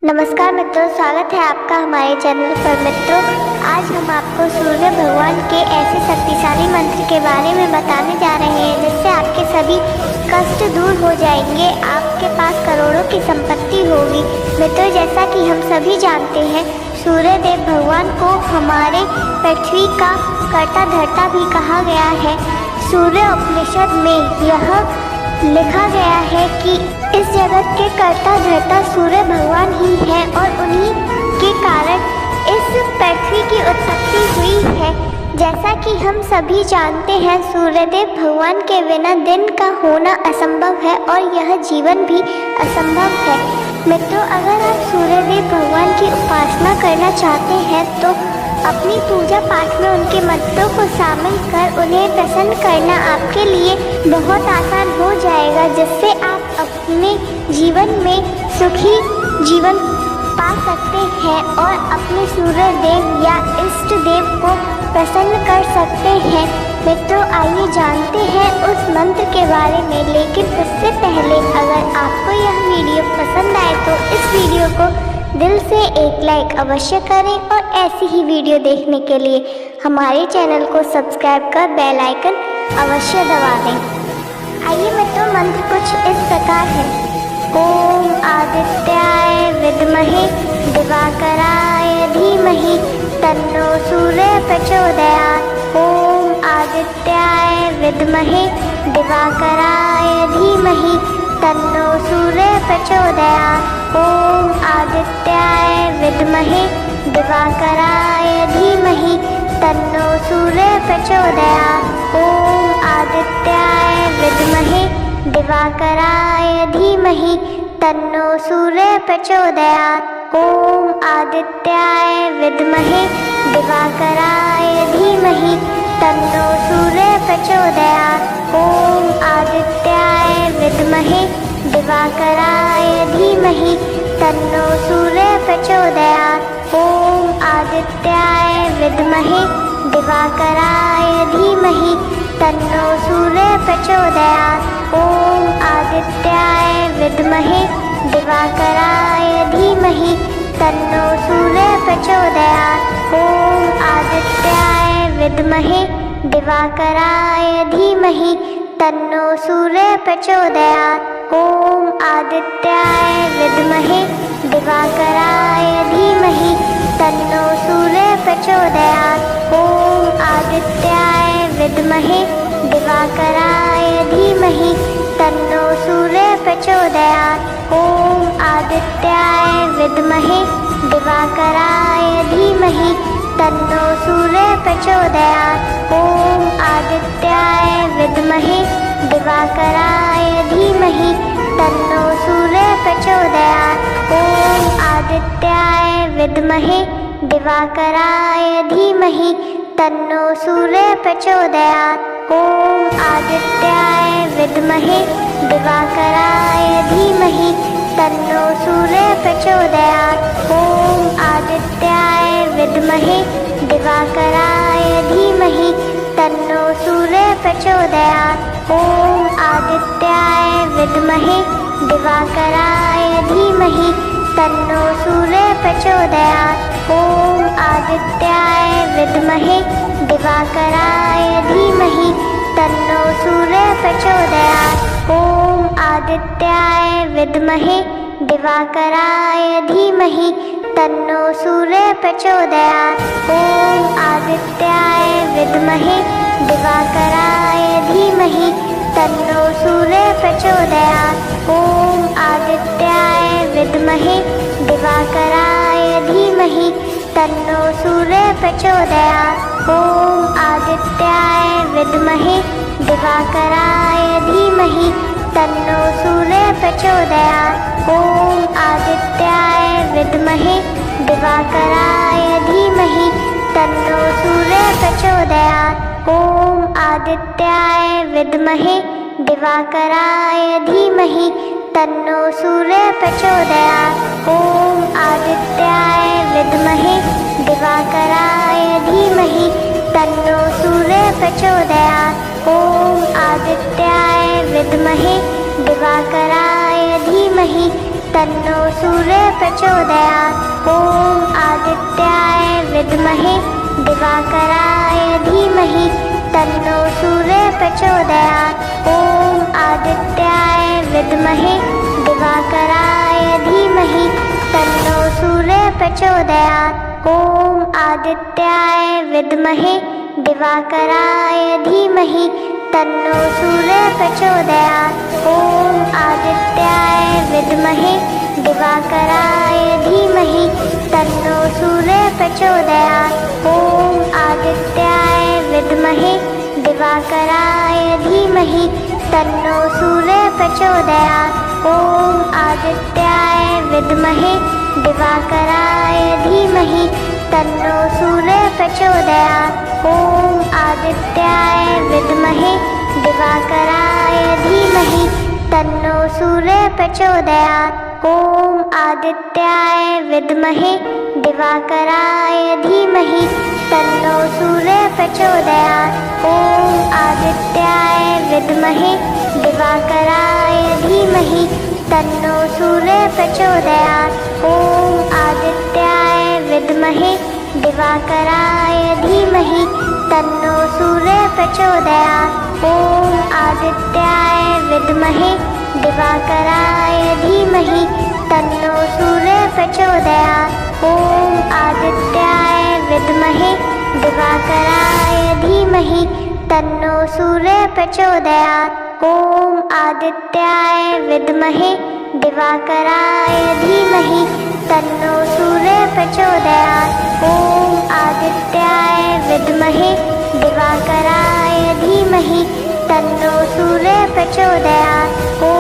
नमस्कार मित्रों, स्वागत है आपका हमारे चैनल पर। मित्रों, आज हम आपको सूर्य भगवान के ऐसे शक्तिशाली मंत्र के बारे में बताने जा रहे हैं जिससे आपके सभी कष्ट दूर हो जाएंगे, आपके पास करोड़ों की संपत्ति होगी। मित्रों, जैसा कि हम सभी जानते हैं, सूर्य देव भगवान को हमारे पृथ्वी का कर्ता धर्ता भी कहा गया है। सूर्य उपनिषद में यह लिखा गया है कि इस जगत के कर्ता धर्ता सूर्य भगवान ही है और उन्हीं के कारण इस पृथ्वी की उत्पत्ति हुई है। जैसा कि हम सभी जानते हैं, सूर्यदेव भगवान के बिना दिन का होना असंभव है और यह जीवन भी असंभव है। मित्रों, अगर आप सूर्यदेव भगवान की उपासना करना चाहते हैं तो अपनी पूजा पाठ में उनके मंत्रों को शामिल कर उन्हें प्रसन्न करना आपके लिए बहुत आसान हो जाएगा, जिससे आप अपने जीवन में सुखी जीवन पा सकते हैं और अपने सूर्य देव या इष्ट देव को प्रसन्न कर सकते हैं। मित्रों, आइए जानते हैं उस मंत्र के बारे में, लेकिन उससे पहले अगर आपको यह वीडियो पसंद आए तो इस वीडियो को दिल से एक लाइक अवश्य करें और ऐसी ही वीडियो देखने के लिए हमारे चैनल को सब्सक्राइब कर बेल आइकन अवश्य दबा दें। आइए मित्रों, मंत्र कुछ इस प्रकार है। ओम आदित्याय विद्महे दिवाकराय धीमहि तन्नो सूर्य प्रचोदयात्। ओम आदित्याय विद्महे दिवाकराय धीमहि तन्नो सूर्य प्रचोदयात्। ओम आदित्याय विद्महे दिवाकराय धीमहि तन्नो सूर्य प्रचोदयात्। ओम आदित्याय विद्महे दिवाकराय धीमहि तन्नो सूर्य प्रचोदयात्। ओम आदित्याय विद्महे दिवाकराय धीमहि तन्नो सूर्य प्रचोदयात्। ओम आदित्याय विद्महे दिवाकराय धीमहि तन्नो सूर्य प्रचोदयात्। ओम आदित्याय विद्महे दिवाकराय धीमहि तन्नो सूर्य प्रचोदयात्। ओम आदित्याय विद्महे दिवाकराय धीमहि तन्नो सूर्य प्रचोदयात्। ओम आदित्याय विद्महे दिवाकराय धीमहि तन्नो सूर्य प्रचोदयात्। ओम आदित्याय विद्महे दिवाकराय धीमहि तन्नो सूर्य प्रचोदयात्। ओम आदित्याय विद्महे दिवाकराय धीमहि तन्नो सूर्य प्रचोदयात्। ओम आदित्याय विद्महे दिवाकराय धीमहि तन्नो सूर्य प्रचोदयात्। ओम आदित्याय विद्महे दिवाकराय धीमहि तन्नो सूर्य प्रचोदयात्। ओम आदित्याय विद्महे दिवाकराय धीमहि तन्नो सूर्य प्रचोदयात्। ओम आदित्याय विद्महे दिवाकराय धीमहि तन्नो सूर्य प्रचोदयात्। ओम आदित्याय विद्महे दिवाकराय धीमहि तन्नो सूर्य प्रचोदयात्। ओम आदित्याय विद्महे दिवाकराय धीमहि तन्नो सूर्य प्रचोदयात्। ओम आदित्याय विद्महे दिवाकराय धीमहि तन्नो सूर्य प्रचोदयात्। ओम आदित्याय विद्महे दिवाकराय धीमहि तन्नो सूर्य प्रचोदयात्। ओम आदित्याय विद्महे दिवाकराय धीमहि तन्नो सूर्य प्रचोदयात्। ओम आदित्याय विद्महे दिवाकराय धीमहि तन्नो सूर्य प्रचोदयात्। ओम आदित्याय विद्महे दिवाकराय धीमहि तन्नो सूर्य प्रचोदयात्। ओम आदित्याय विद्महे दिवाकराय धीमहि तन्नो सूर्य प्रचोदयात्। ओम आदित्याय विद्महे दिवाकराय धीमहि तन्नो सूर्य प्रचोदयात्। ओम आदित्याय विद्महे दिवाकराय धीमहि तन्नो सूर्य प्रचोदयात्। ओम आदित्याय विद्महे दिवाकराय धीमहि तन्नो सूर्यः प्रचोदयात्। ॐ आदित्याय विद्महे दिवाकराय धीमहि तन्नो सूर्यः प्रचोदयात्। ॐ आदित्याय विद्महे दिवाकराय धीमहि तन्नो सूर्यः प्रचोदयात्। ॐ आदित्याय विद्महे दिवाकराय धीमहि तन्नो सूर्यः प्रचोदयात्। ॐ आदित्याय विद्महे दिवाकराय धीमहि तन्नो सूर्यः प्रचोदयात्। ॐ आदित्याय विद्महे दिवाकराय धीमहि तन्नो सूर्यः प्रचोदयात्। ॐ आदित्याय विद्महे दिवाकराय धीमहि तन्नो सूर्यः प्रचोदयात्। ॐ आदित्याय विद्महे दिवाकराय धीमहि तन्नो सूर्यः प्रचोदयात्। ॐ आदित्याय विद्महे दिवाकराय धीमहि तन्नो सूर्यः प्रचोदयात्। ॐ आदित्याय विद्महे दिवाकराय धीमहि तन्नो सूर्यः प्रचोदयात्। ॐ आदित्याय विद्महे दिवाकराय धीमहि तन्नो सूर्यः प्रचोदयात्। ॐ आदित्याय विद्महे दिवाकराय धीमहि तन्नो सूर्यः प्रचोदयात्। ॐ आदित्याय विद्महे दिवाकराय धीमहि तन्नो सूर्यः प्रचोदयात्। ॐ आदित्याय विद्महे दिवाकराय धीमहि तन्नो सूर्यः प्रचोदयात्। ॐ आदित्याय विद्महे दिवाकराय धीमहि तन्नो सूर्यः प्रचोदयात्। ॐ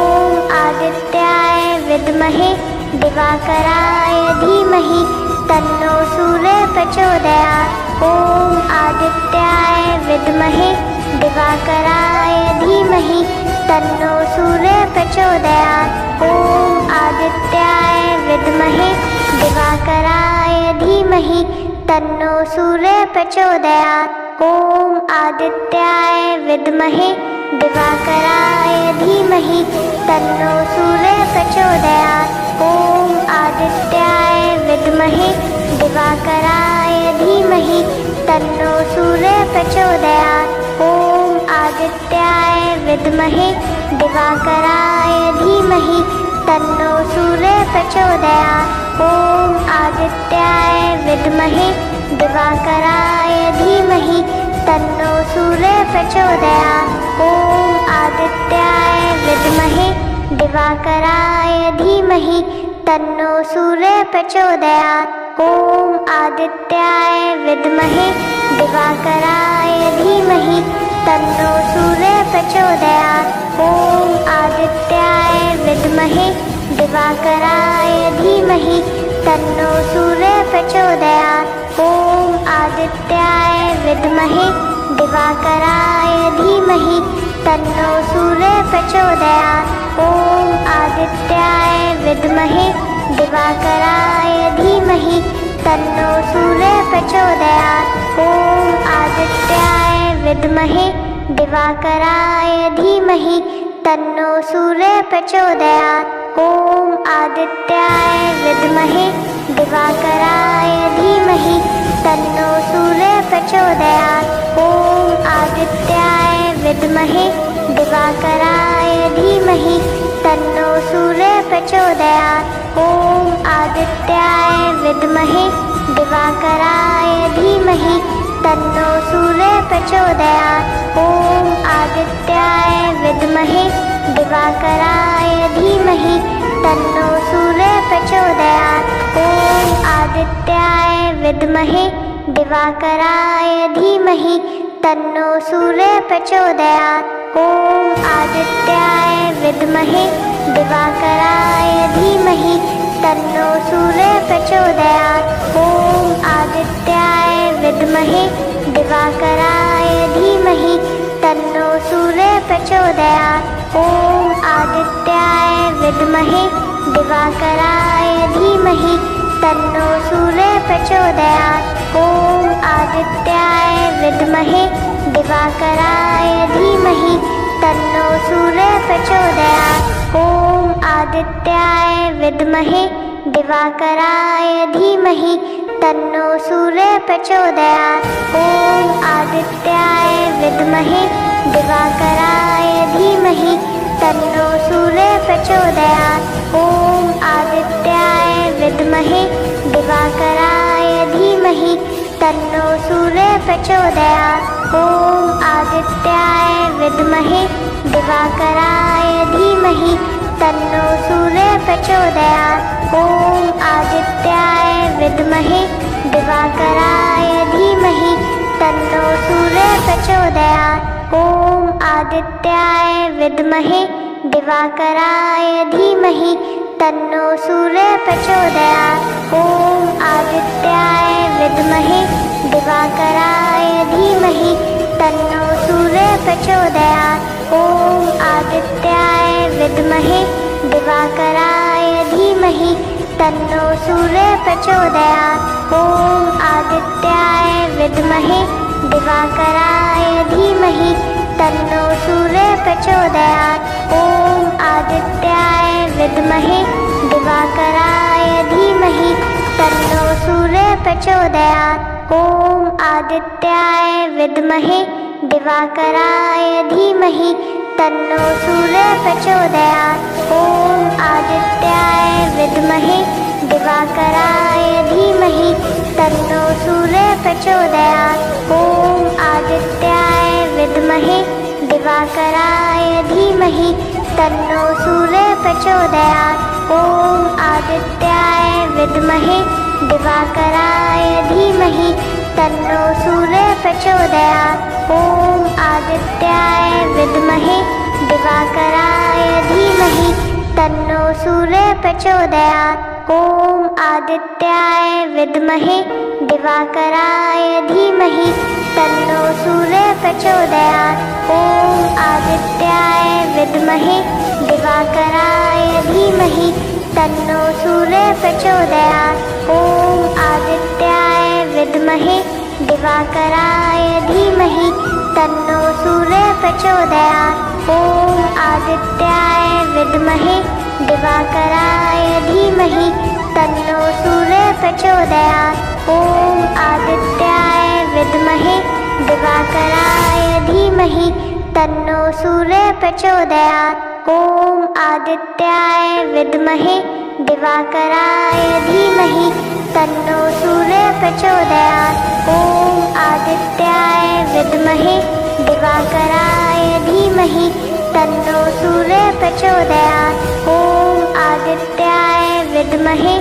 आदित्याय विद्महे दिवाकराय धीमहि तन्नो सूर्यः प्रचोदयात्। ॐ आदित्याय विद्महे दिवाकराय धीमहि तन्नो सूर्यः प्रचोदयात्। ॐ आदित्याय विद्महे दिवाकराय धीमहि तन्नो सूर्यः प्रचोदयात्। ॐ आदित्याय विद्महे दिवाकराय धीमहि तन्नो सूर्यः प्रचोदयात्। ॐ आदित्याय विद्महे दिवाकराय धीमहि तन्नो सूर्यः प्रचोदयात्। ॐ आदित्याय विद्महे दिवाकराय धीमहि तन्नो सूर्यः प्रचोदयात्। ॐ आदित्याय विद्महे दिवाकराय धीमहि तन्नो सूर्यः प्रचोदयात्। ॐ आदित्याय विद्महे दिवाकराय धीमहि तन्नो सूर्यः प्रचोदयात्। ॐ आदित्याय विद्महे दिवाकराय धीमहि तन्नो सूर्यः प्रचोदयात्। ॐ आदित्याय विद्महे दिवाकराय धीमहि तन्नो सूर्यः प्रचोदयात्। ॐ आदित्याय विद्महे दिवाकराय धीमहि तन्नो सूर्यः प्रचोदयात्। ॐ आदित्याय विद्महे दिवाकराय धीमहि तन्नो सूर्यः प्रचोदयात्। ॐ आदित्याय विद्महे दिवाकराय धीमहि तन्नो सूर्यः प्रचोदयात्। ॐ आदित्याय विद्महे दिवाकराय धीमहि तन्नो सूर्यः प्रचोदयात्। ॐ आदित्याय विद्महे दिवाकराय धीमहि तन्नो सूर्यः प्रचोदयात्। ॐ आदित्याय विद्महे दिवाकराय धीमहि तन्नो सूर्यः प्रचोदयात्। ॐ आदित्याय विद्महे दिवाकराय धीमहि तन्नो सूर्यः प्रचोदयात्। ॐ आदित्याय विद्महे दिवाकराय धीमहि तन्नो सूर्यः प्रचोदयात्। ॐ आदित्याय विद्महे दिवाकराय धीमहि तन्नो सूर्यः प्रचोदयात्। ॐ आदित्याय विद्महे दिवाकराय धीमहि तन्नो सूर्यः प्रचोदयात्। ॐ आदित्याय विद्महे दिवाकराय धीमहि तन्नो सूर्यः प्रचोदयात्। ॐ आदित्याय विद्महे दिवाकराय धीमहि तन्नो सूर्यः प्रचोदयात्। ॐ आदित्याय विद्महे दिवाकराय धीमहि तन्नो सूर्यः प्रचोदयात्। ॐ आदित्याय विद्महे दिवाकराय धीमहि तन्नो सूर्यः प्रचोदयात्। ॐ आदित्याय विद्महे दिवाकराय धीमहि तन्नो सूर्यः प्रचोदयात्। ॐ आदित्याय विद्महे दिवाकराय धीमहि तन्नो सूर्यः प्रचोदयात्। ॐ आदित्याय विद्महे दिवाकराय धीमहि तन्नो सूर्यः प्रचोदयात्। ॐ आदित्याय विद्महे दिवाकराय धीमहि तन्नो सूर्यः प्रचोदयात्। ॐ आदित्याय विद्महे दिवाकराय धीमहि तन्नो सूर्यः प्रचोदयात्। ॐ आदित्याय विद्महे दिवाकराय धीमहि तन्नो सूर्यः प्रचोदयात्। ॐ आदित्याय विद्महे दिवाकराय धीमहि तन्नो सूर्यः प्रचोदयात्। ॐ आदित्याय विद्महे दिवाकराय धीमहि तन्नो सूर्यः प्रचोदयात्। ॐ आदित्याय विद्महे दिवाकराय धीमहि तन्नो सूर्यः प्रचोदयात्। ॐ आदित्याय विद्महे दिवाकराय धीमहि तन्नो सूर्यः प्रचोदयात्। ॐ आदित्याय विद्महे दिवाकराय धीमहि तन्नो सूर्यः प्रचोदयात्। ॐ आदित्याय विद्महे दिवाकराय धीमहि तन्नो सूर्यः प्रचोदयात्। ॐ आदित्याय विद्महे दिवाकराय धीमहि तन्नो सूर्यः प्रचोदयात्। ॐ आदित्याय विद्महे दिवाकराय धीमहि तन्नो सूर्यः प्रचोदयात्। ॐ आदित्याय विद्महे दिवाकराय धीमहि तन्नो सूर्यः प्रचोदयात्। ॐ आदित्याय विद्महे दिवाकराय धीमहि तन्नो सूर्यः प्रचोदयात्। ॐ आदित्याय विद्महे दिवाकराय धीमहि तन्नो सूर्यः प्रचोदयात्। ॐ आदित्याय विद्महे दिवाकराय धीमहि तन्नो सूर्यः प्रचोदयात्। ॐ आदित्याय विद्महे दिवाकराय धीमहि तन्नो सूर्यः प्रचोदयात्। ॐ आदित्याय विद्महे दिवाकराय धीमहि तन्नो सूर्यः प्रचोदयात्। ॐ आदित्याय विद्महे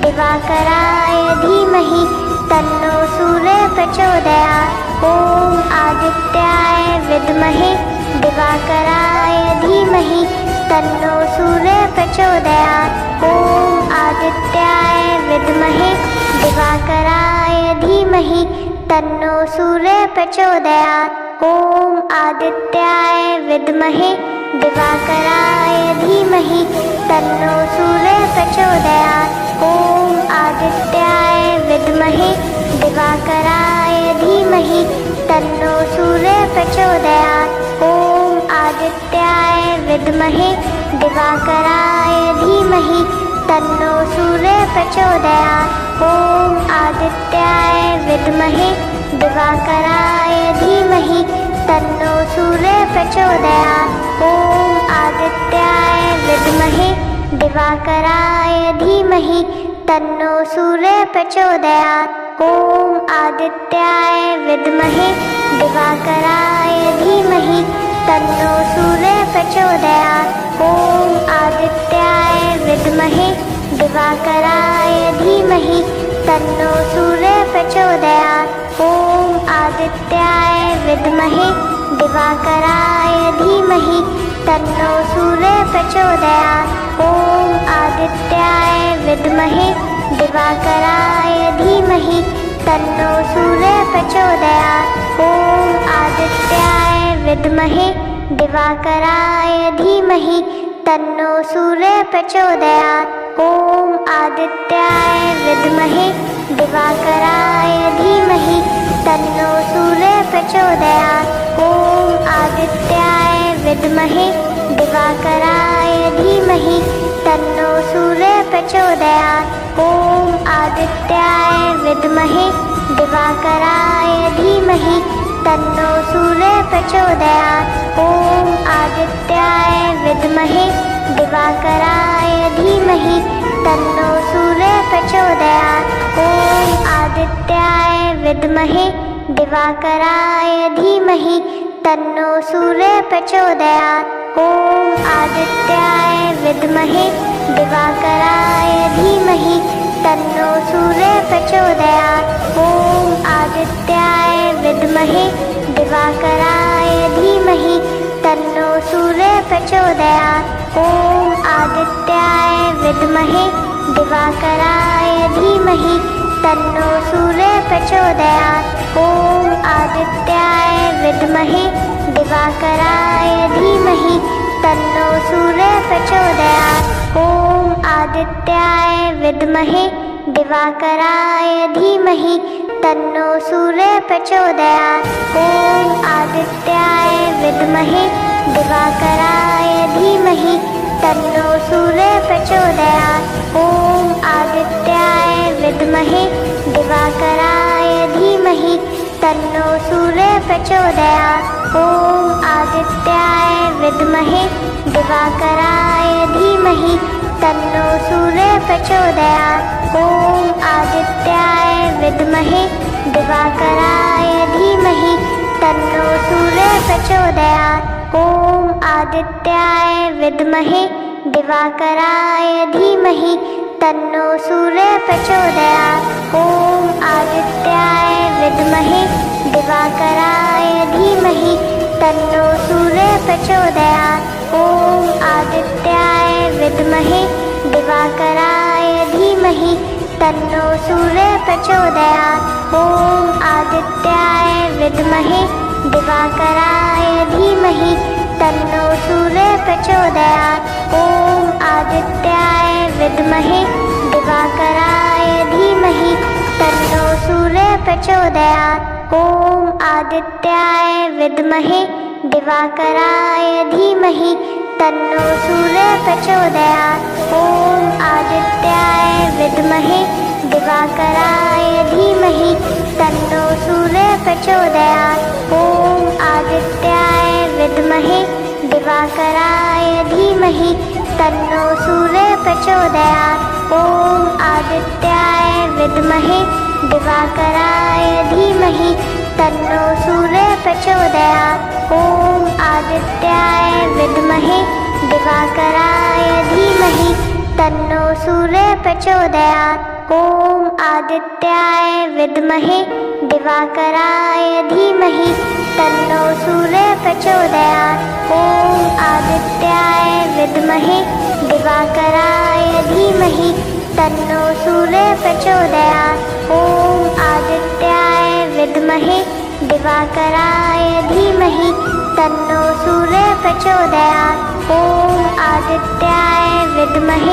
दिवाकराय धीमहि तन्नो सूर्यः प्रचोदयात्। ॐ आदित्याय विद्महे दिवाकराय धीमहि तन्नो सूर्यः प्रचोदयात्। ॐ आदित्याय विद्महे दिवाकराय धीमहि तन्नो सूर्यः प्रचोदयात्। ॐ आदित्याय विद्महे दिवाकराय धीमहि तन्नो सूर्यः प्रचोदयात्। ॐ आदित्याय विद्महे दिवाकराय धीमहि तन्नो सूर्यः प्रचोदयात्। ॐ आदित्याय विद्महे दिवाकराय धीमहि तन्नो सूर्यः प्रचोदयात्। ॐ आदित्याय विद्महे दिवाकराय धीमहि तन्नो सूर्यः प्रचोदयात्। ॐ आदित्याय विद्महे दिवाकराय धीमहि तन्नो सूर्यः प्रचोदयात्। ॐ आदित्याय विद्महे दिवाकराय धीमहि तन्नो सूर्यः प्रचोदयात्। ॐ आदित्याय विद्महे दिवाकराय धीमहि तन्नो सूर्यः प्रचोदयात्। ॐ आदित्याय विद्महे दिवाकराय धीमहि तन्नो सूर्यः प्रचोदयात्। ॐ आदित्याय विद्महे दिवाकराय धीमहि तन्नो सूर्यः प्रचोदयात्। ॐ आदित्याय विद्महे दिवाकराय धीमहि तन्नो सूर्यः प्रचोदयात्। ॐ आदित्याय विद्महे दिवाकराय धीमहि तन्नो सूर्यः प्रचोदयात्। ॐ आदित्याय विद्महे दिवाकराय धीमहि तन्नो सूर्यः प्रचोदयात्। ॐ आदित्याय विद्महे दिवाकराय धीमहि तन्नो सूर्यः प्रचोदयात्। ॐ आदित्याय विद्महे दिवाकराय धीमहि तन्नो सूर्यः प्रचोदयात्। ॐ आदित्याय विद्महे दिवाकराय धीमहि तन्नो सूर्यः प्रचोदयात्। ॐ आदित्याय विद्महे दिवाकराय धीमहि तन्नो सूर्यः प्रचोदयात्। ॐ आदित्याय विद्महे दिवाकराय धीमहि तन्नो सूर्यः प्रचोदयात्। ॐ आदित्याय विद्महे दिवाकराय धीमहि तन्नो सूर्यः प्रचोदयात्। ॐ आदित्याय विद्महे दिवाकराय धीमहि तन्नो सूर्यः प्रचोदयात्। ॐ आदित्याय विद्महे दिवाकराय धीमहि तन्नो सूर्यः प्रचोदयात्। ॐ आदित्याय विद्महे दिवाकराय धीमहि तन्नो सूर्यः प्रचोदयात्। ॐ आदित्याय विद्महे दिवाकराय धीमहि तन्नो सूर्यः प्रचोदयात्। ॐ आदित्याय विद्महे दिवाकराय धीमहि तन्नो सूर्यः प्रचोदयात्। ॐ आदित्याय विद्महे दिवाकराय धीमहि तन्नो सूर्यः प्रचोदयात्। ॐ आदित्याय विद्महे दिवाकराय धीमहि तन्नो सूर्यः प्रचोदयात्। ॐ आदित्याय विद्महे दिवाकराय धीमहि तन्नो सूर्यः प्रचोदयात्। ॐ आदित्याय विद्महे दिवाकराय धीमहि तन्नो सूर्यः प्रचोदयात्। ॐ आदित्याय विद्महे दिवाकराय धीमहि तन्नो सूर्यः प्रचोदयात्। ॐ आदित्याय विद्महे दिवाकराय धीमहि तन्नो सूर्यः प्रचोदयात्। ॐ आदित्याय विद्महे दिवाकराय धीमहि तन्नो सूर्यः प्रचोदयात्। ॐ आदित्याय विद्महे दिवाकराय धीमहि तन्नो सूर्यः प्रचोदयात्। ॐ आदित्याय विद्महे दिवाकराय धीमहि तन्नो सूर्यः प्रचोदयात्। ॐ आदित्याय विद्महे दिवाकराय धीमहि तन्नो सूर्यः प्रचोदयात्। ॐ आदित्याय विद्महे दिवाकराय धीमहि तन्नो सूर्यः प्रचोदयात्। ॐ आदित्याय विद्महे दिवाकराय धीमहि तन्नो सूर्यः प्रचोदयात्। ॐ आदित्याय विद्महे दिवाकराय धीमहि तन्नो सूर्यः प्रचोदयात्। ॐ आदित्याय विद्महे दिवाकराय धीमहि तन्नो सूर्यः प्रचोदयात्। ॐ आदित्याय विद्महे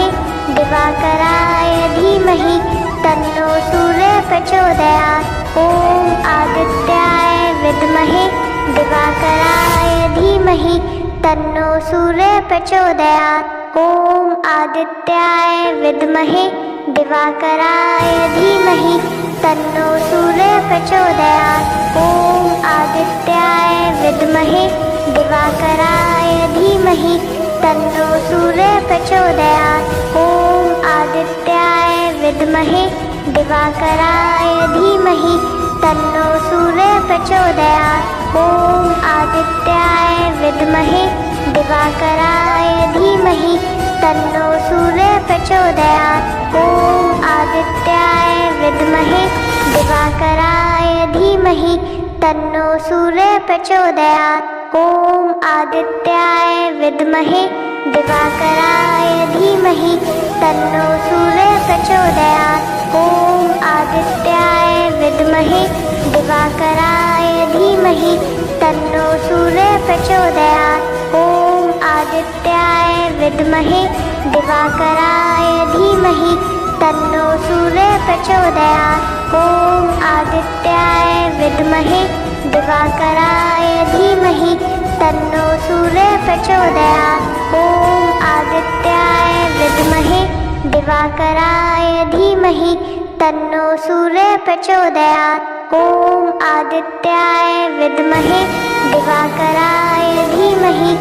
दिवाकराय धीमहि तन्नो सूर्यः प्रचोदयात्। ॐ आदित्याय विद्महे दिवाकराय धीमहि तन्नो सूर्यः प्रचोदयात्। ॐ आदित्याय विद्महे दिवाकराय धीमहि तन्नो सूर्यः प्रचोदयात्। ॐ आदित्याय विद्महे दिवाकराय धीमहि तन्नो सूर्यः प्रचोदयात्। ॐ आदित्याय विद्महे दिवाकराय धीमहि तन्नो सूर्यः प्रचोदयात्। ॐ आदित्याय विद्महे दिवाकराय धीमहि तन्नो सूर्यः प्रचोदयात्। ॐ आदित्याय विद्महे दिवाकराय धीमहि तन्नो सूर्यः प्रचोदयात्। ॐ आदित्याय विद्महे दिवाकराय धीमहि तन्नो सूर्यः प्रचोदयात्। ॐ आदित्याय विद्महे दिवाकराय धीमहि तन्नो सूर्यः प्रचोदयात्। ॐ आदित्याय विद्महे दिवाकराय धीमहि तन्नो सूर्यः प्रचोदयात्। ॐ आदित्याय विद्महे दिवाकराय धीमहि तन्नो सूर्य प्रचोदयात्। ॐ आदित्याय विद्महे दिवाकराय धीमहि तन्नो सूर्य प्रचोदयात्। ॐ आदित्याय विद्महे दिवाकराय धीमहि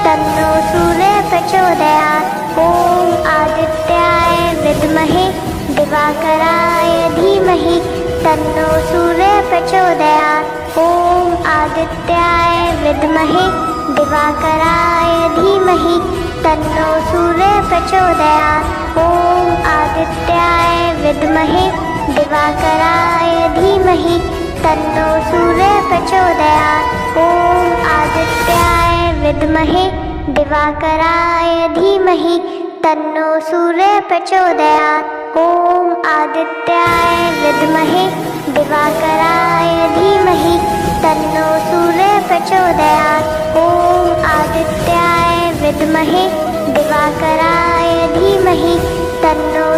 तन्नो सूर्य प्रचोदयात्। ॐ आदित्याय विद्महे दिवाकराय धीमहि तन्नो सूर्य प्रचोदयात्। ॐ आदित्याय विद्महे दिवाकराय धीमहि तन्नो सूर्य प्रचोदयात्। ॐ आदित्याय विद्महे दिवाकराय धीमहि तन्नो सूर्य प्रचोदयात्। ॐ आदित्याय विद्महे दिवाकराय धीमहि तन्नो सूर्य प्रचोदयात्। ॐ आदित्याय विद्महे दिवाकराय धीमहि तन्नो सूर्य प्रचोदयात्। ॐ आदित्याय विद्महे दिवाकराय धीमहि तन्नो